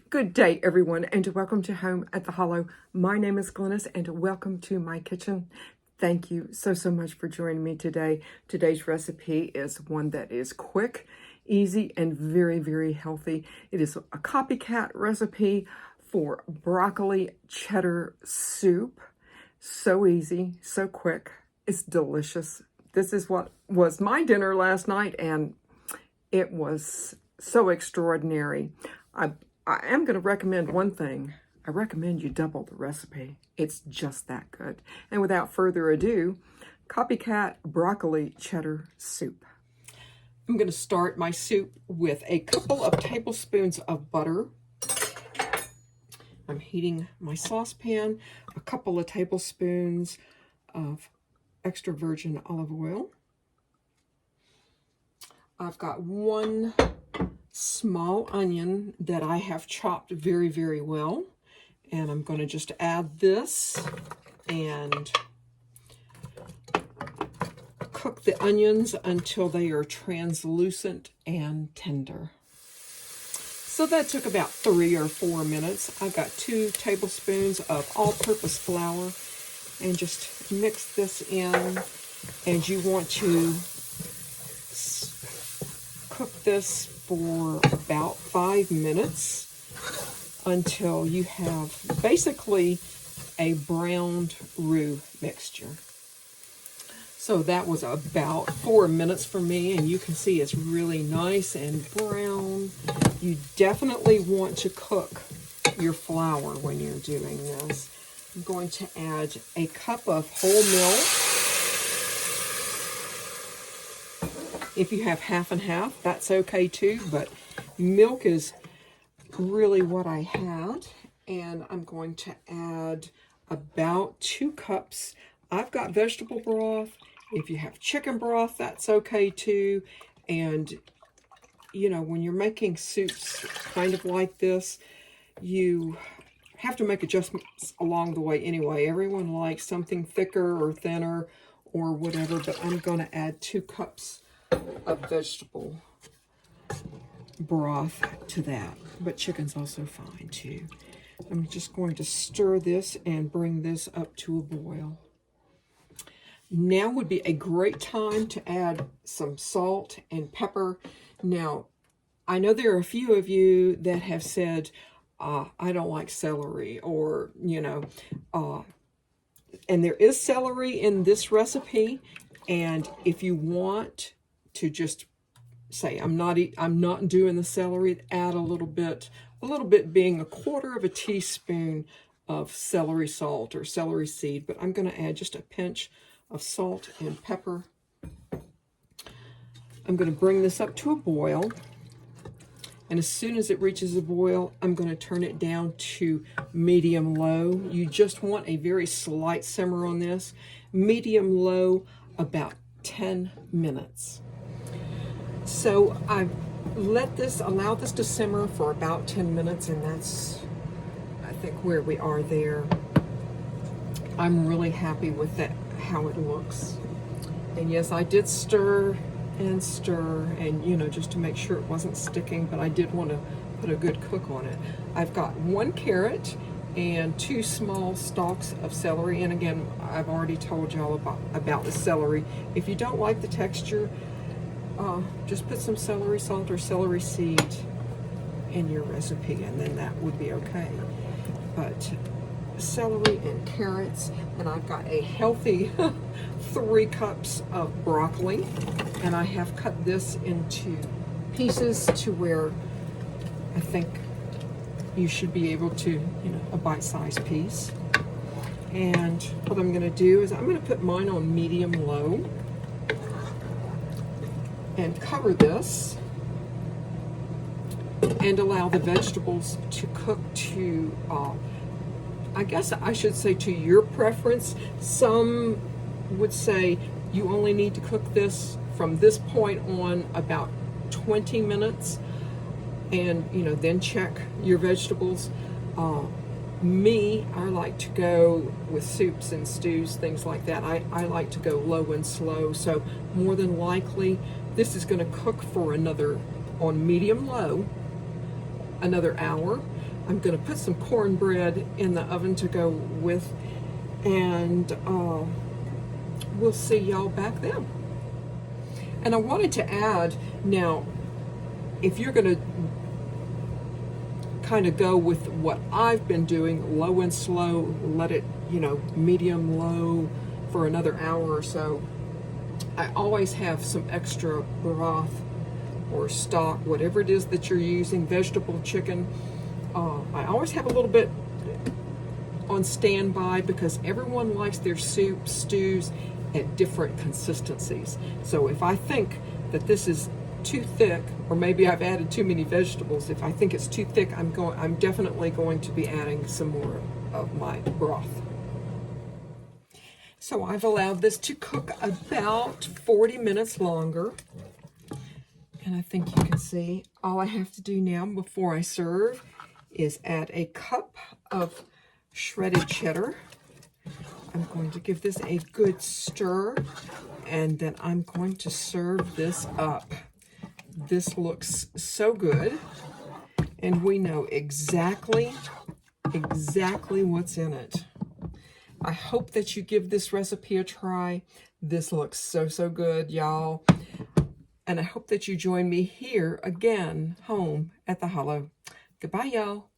Good day, everyone, and welcome to Home at the Hollow. My name is Glennis, and welcome to my kitchen. Thank you so much for joining me today. Today's recipe is one that is quick, easy, and very healthy. It is a copycat recipe for broccoli cheddar soup. So easy, so quick. It's delicious. This is what was my dinner last night, and it was so extraordinary. I am going to recommend one thing. I recommend you double the recipe. It's just that good. And without further ado, copycat broccoli cheddar soup. I'm going to start my soup with a couple of tablespoons of butter. I'm heating my saucepan, a couple of tablespoons of extra virgin olive oil. I've got one small onion that I have chopped very well, and I'm going to just add this and cook the onions until they are translucent and tender. So that took about 3 or 4 minutes. I've got 2 tablespoons of all-purpose flour, and just mix this in, and you want to cook this for about 5 minutes until you have basically a browned roux mixture. So that was about 4 minutes for me, and you can see it's really nice and brown. You definitely want to cook your flour when you're doing this. I'm going to add a cup of whole milk. If you have half and half, that's okay too, but milk is really what I had. And I'm going to add about 2 cups. I've got vegetable broth. If you have chicken broth, that's okay too. And, you know, when you're making soups kind of like this, you have to make adjustments along the way anyway. Everyone likes something thicker or thinner or whatever, but I'm going to add 2 cups of vegetable broth to that, but chicken's also fine too. I'm just going to stir this and bring this up to a boil. Now would be a great time to add some salt and pepper. Now, I know there are a few of you that have said, I don't like celery, or, you know, and there is celery in this recipe, and if you want to just say, I'm not doing the celery, add a little bit being 1/4 of a teaspoon of celery salt or celery seed, but I'm going to add just a pinch of salt and pepper. I'm going to bring this up to a boil, and as soon as it reaches a boil, I'm going to turn it down to medium-low. You just want a very slight simmer on this. Medium-low, about 10 minutes. So I've allowed this to simmer for about 10 minutes, and that's, I think, where we are there. I'm really happy with that, how it looks. And yes, I did stir and, you know, just to make sure it wasn't sticking, but I did want to put a good cook on it. I've got 1 carrot and 2 small stalks of celery, and again, I've already told y'all about the celery. If you don't like the texture, just put some celery salt or celery seed in your recipe, and then that would be okay. But celery and carrots, and I've got a healthy 3 cups of broccoli, and I have cut this into pieces to where I think you should be able to, you know, a bite-sized piece. And what I'm going to do is I'm going to put mine on medium-low and cover this and allow the vegetables to cook to, I guess I should say, to your preference. Some would say you only need to cook this from this point on about 20 minutes, and, you know, then check your vegetables. Me, I like to go with soups and stews, things like that. I like to go low and slow, so more than likely this is going to cook for on medium-low, another hour. I'm going to put some cornbread in the oven to go with, and we'll see y'all back then. And I wanted to add, now, if you're going to kind of go with what I've been doing, low and slow, let it, medium low for another hour or so, I always have some extra broth or stock, whatever it is that you're using, vegetable, chicken. I always have a little bit on standby because everyone likes their soup, stews at different consistencies. So if I think that this is too thick, or maybe I've added too many vegetables, if I think it's too thick, I'm definitely going to be adding some more of my broth. So I've allowed this to cook about 40 minutes longer. And I think you can see all I have to do now before I serve is add a cup of shredded cheddar. I'm going to give this a good stir, and then I'm going to serve this up. This looks so good, and we know exactly what's in it. I hope that you give this recipe a try. This looks so good, y'all. And I hope that you join me here again, home at the Hollow. Goodbye, y'all.